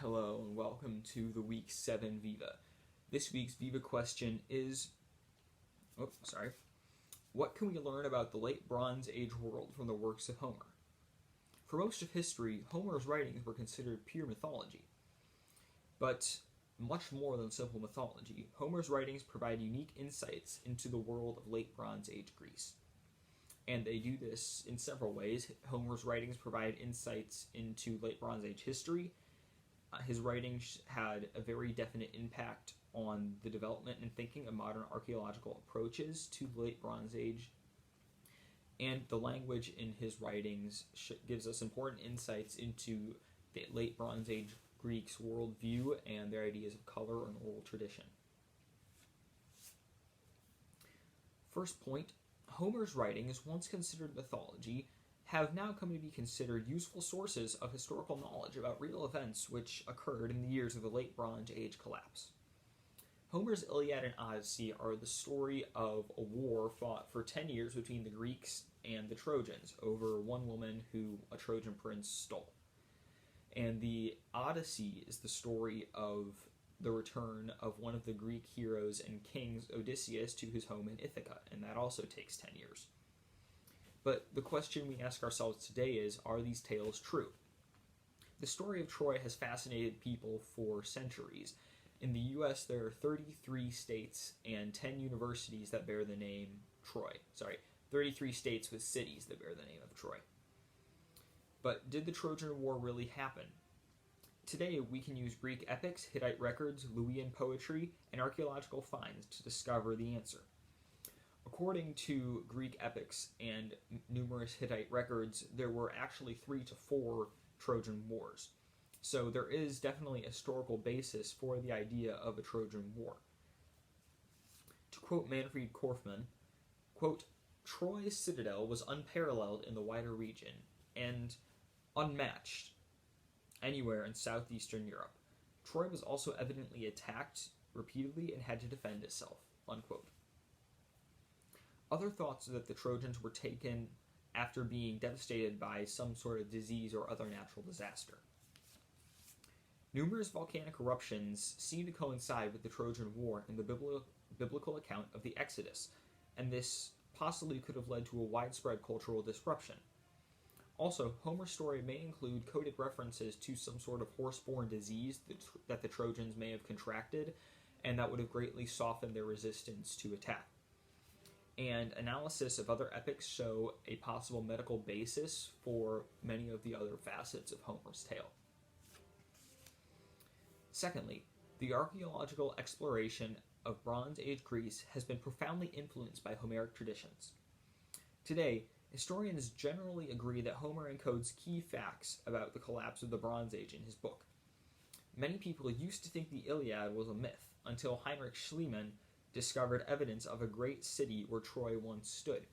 Hello and welcome to the Week 7 Viva. This week's Viva question is, what can we learn about the late Bronze Age world from the works of Homer? For most of history, Homer's writings were considered pure mythology. But much more than simple mythology, Homer's writings provide unique insights into the world of late Bronze Age Greece. And they do this in several ways. Homer's writings provide insights into late Bronze Age history. His writings had a very definite impact on the development and thinking of modern archaeological approaches to the late Bronze Age. And the language in his writings gives us important insights into the late Bronze Age Greeks' worldview and their ideas of color and oral tradition. First point, Homer's writings, once considered mythology, have now come to be considered useful sources of historical knowledge about real events which occurred in the years of the late Bronze Age collapse. Homer's Iliad and Odyssey are the story of a war fought for 10 years between the Greeks and the Trojans over one woman who a Trojan prince stole. And the Odyssey is the story of the return of one of the Greek heroes and kings, Odysseus, to his home in Ithaca, and that also takes 10 years. But the question we ask ourselves today is, are these tales true? The story of Troy has fascinated people for centuries. In the U.S., there are 33 states and 10 universities that bear the name Troy. 33 states with cities that bear the name of Troy. But did the Trojan War really happen? Today, we can use Greek epics, Hittite records, Luwian poetry, and archaeological finds to discover the answer. According to Greek epics and numerous Hittite records, there were actually 3 to 4 Trojan Wars. So there is definitely a historical basis for the idea of a Trojan War. To quote Manfred Korfmann, quote, "Troy's citadel was unparalleled in the wider region and unmatched anywhere in southeastern Europe. Troy was also evidently attacked repeatedly and had to defend itself," unquote. Other thoughts are that the Trojans were taken after being devastated by some sort of disease or other natural disaster. Numerous volcanic eruptions seem to coincide with the Trojan War in the biblical account of the Exodus, and this possibly could have led to a widespread cultural disruption. Also, Homer's story may include coded references to some sort of horse-borne disease that the Trojans may have contracted, and that would have greatly softened their resistance to attack. And analysis of other epics show a possible medical basis for many of the other facets of Homer's tale. Secondly, the archaeological exploration of Bronze Age Greece has been profoundly influenced by Homeric traditions. Today, historians generally agree that Homer encodes key facts about the collapse of the Bronze Age in his book. Many people used to think the Iliad was a myth until Heinrich Schliemann discovered evidence of a great city where Troy once stood.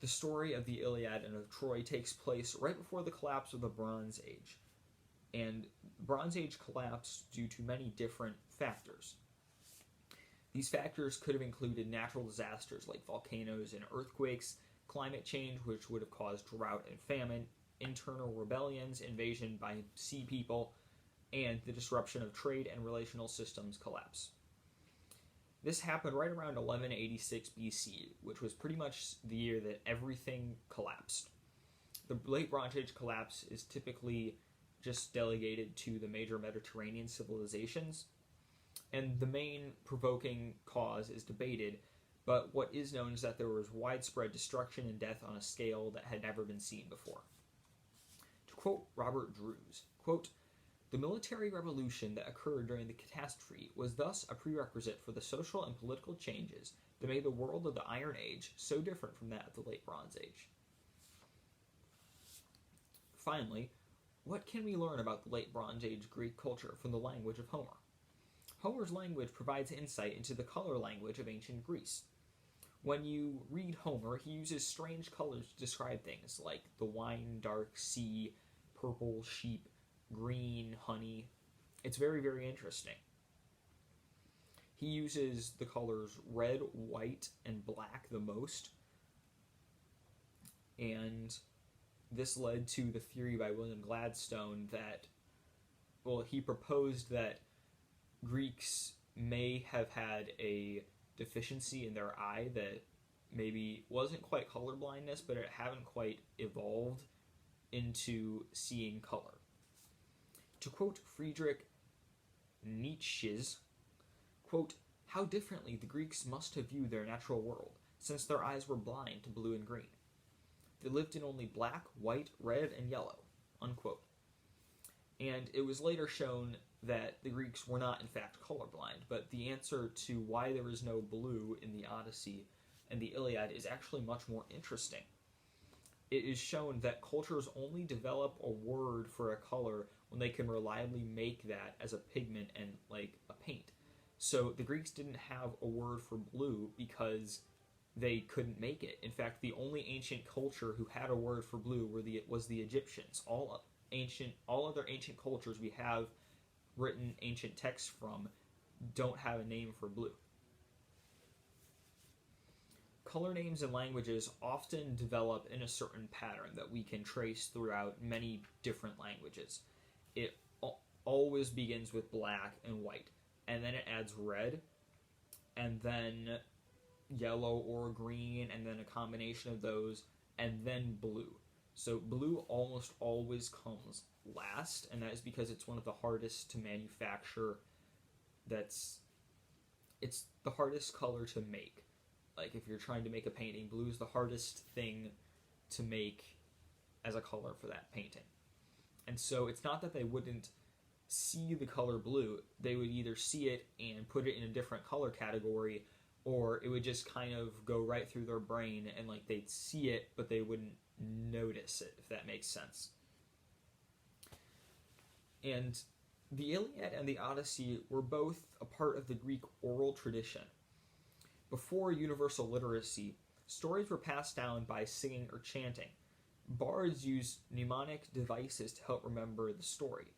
The story of the Iliad and of Troy takes place right before the collapse of the Bronze Age. And Bronze Age collapsed due to many different factors. These factors could have included natural disasters like volcanoes and earthquakes, climate change, which would have caused drought and famine, internal rebellions, invasion by sea people, and the disruption of trade and relational systems collapse. This happened right around 1186 BC, which was pretty much the year that everything collapsed. The late Bronze Age collapse is typically just delegated to the major Mediterranean civilizations, and the main provoking cause is debated, but what is known is that there was widespread destruction and death on a scale that had never been seen before. To quote Robert Drews, quote, "The military revolution that occurred during the catastrophe was thus a prerequisite for the social and political changes that made the world of the Iron Age so different from that of the late Bronze Age." Finally, what can we learn about the late Bronze Age Greek culture from the language of Homer? Homer's language provides insight into the color language of ancient Greece. When you read Homer, he uses strange colors to describe things like the wine dark sea, purple sheep, green honey. It's very, very interesting. He uses the colors red, white, and black the most, and this led to the theory by William Gladstone that well, he proposed that Greeks may have had a deficiency in their eye that maybe wasn't quite color blindness, but it hadn't quite evolved into seeing color. To quote Friedrich Nietzsche's, quote, "How differently the Greeks must have viewed their natural world, since their eyes were blind to blue and green. They lived in only black, white, red, and yellow," unquote. And it was later shown that the Greeks were not, in fact, colorblind, but the answer to why there is no blue in the Odyssey and the Iliad is actually much more interesting. It is shown that cultures only develop a word for a color when they can reliably make that as a pigment and, like, a paint. So the Greeks didn't have a word for blue because they couldn't make it. In fact, the only ancient culture who had a word for blue was the Egyptians. All other ancient cultures we have written ancient texts from don't have a name for blue. Color names in languages often develop in a certain pattern that we can trace throughout many different languages. It always begins with black and white, and then it adds red, and then yellow or green, and then a combination of those, and then blue. So blue almost always comes last, and that is because it's one of the hardest to manufacture. It's the hardest color to make. Like, if you're trying to make a painting, blue is the hardest thing to make as a color for that painting. And so it's not that they wouldn't see the color blue, they would either see it and put it in a different color category, or it would just kind of go right through their brain and, like, they'd see it, but they wouldn't notice it, if that makes sense. And the Iliad and the Odyssey were both a part of the Greek oral tradition. Before universal literacy, stories were passed down by singing or chanting. Bards used mnemonic devices to help remember the story,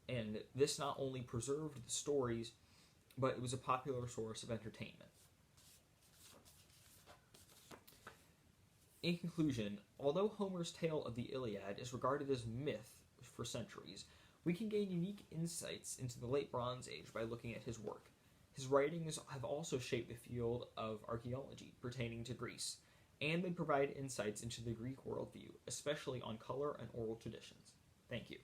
and this not only preserved the stories, but it was a popular source of entertainment. In conclusion, although Homer's tale of the Iliad is regarded as myth for centuries, we can gain unique insights into the late Bronze Age by looking at his work. His writings have also shaped the field of archaeology pertaining to Greece, and they provide insights into the Greek worldview, especially on color and oral traditions. Thank you.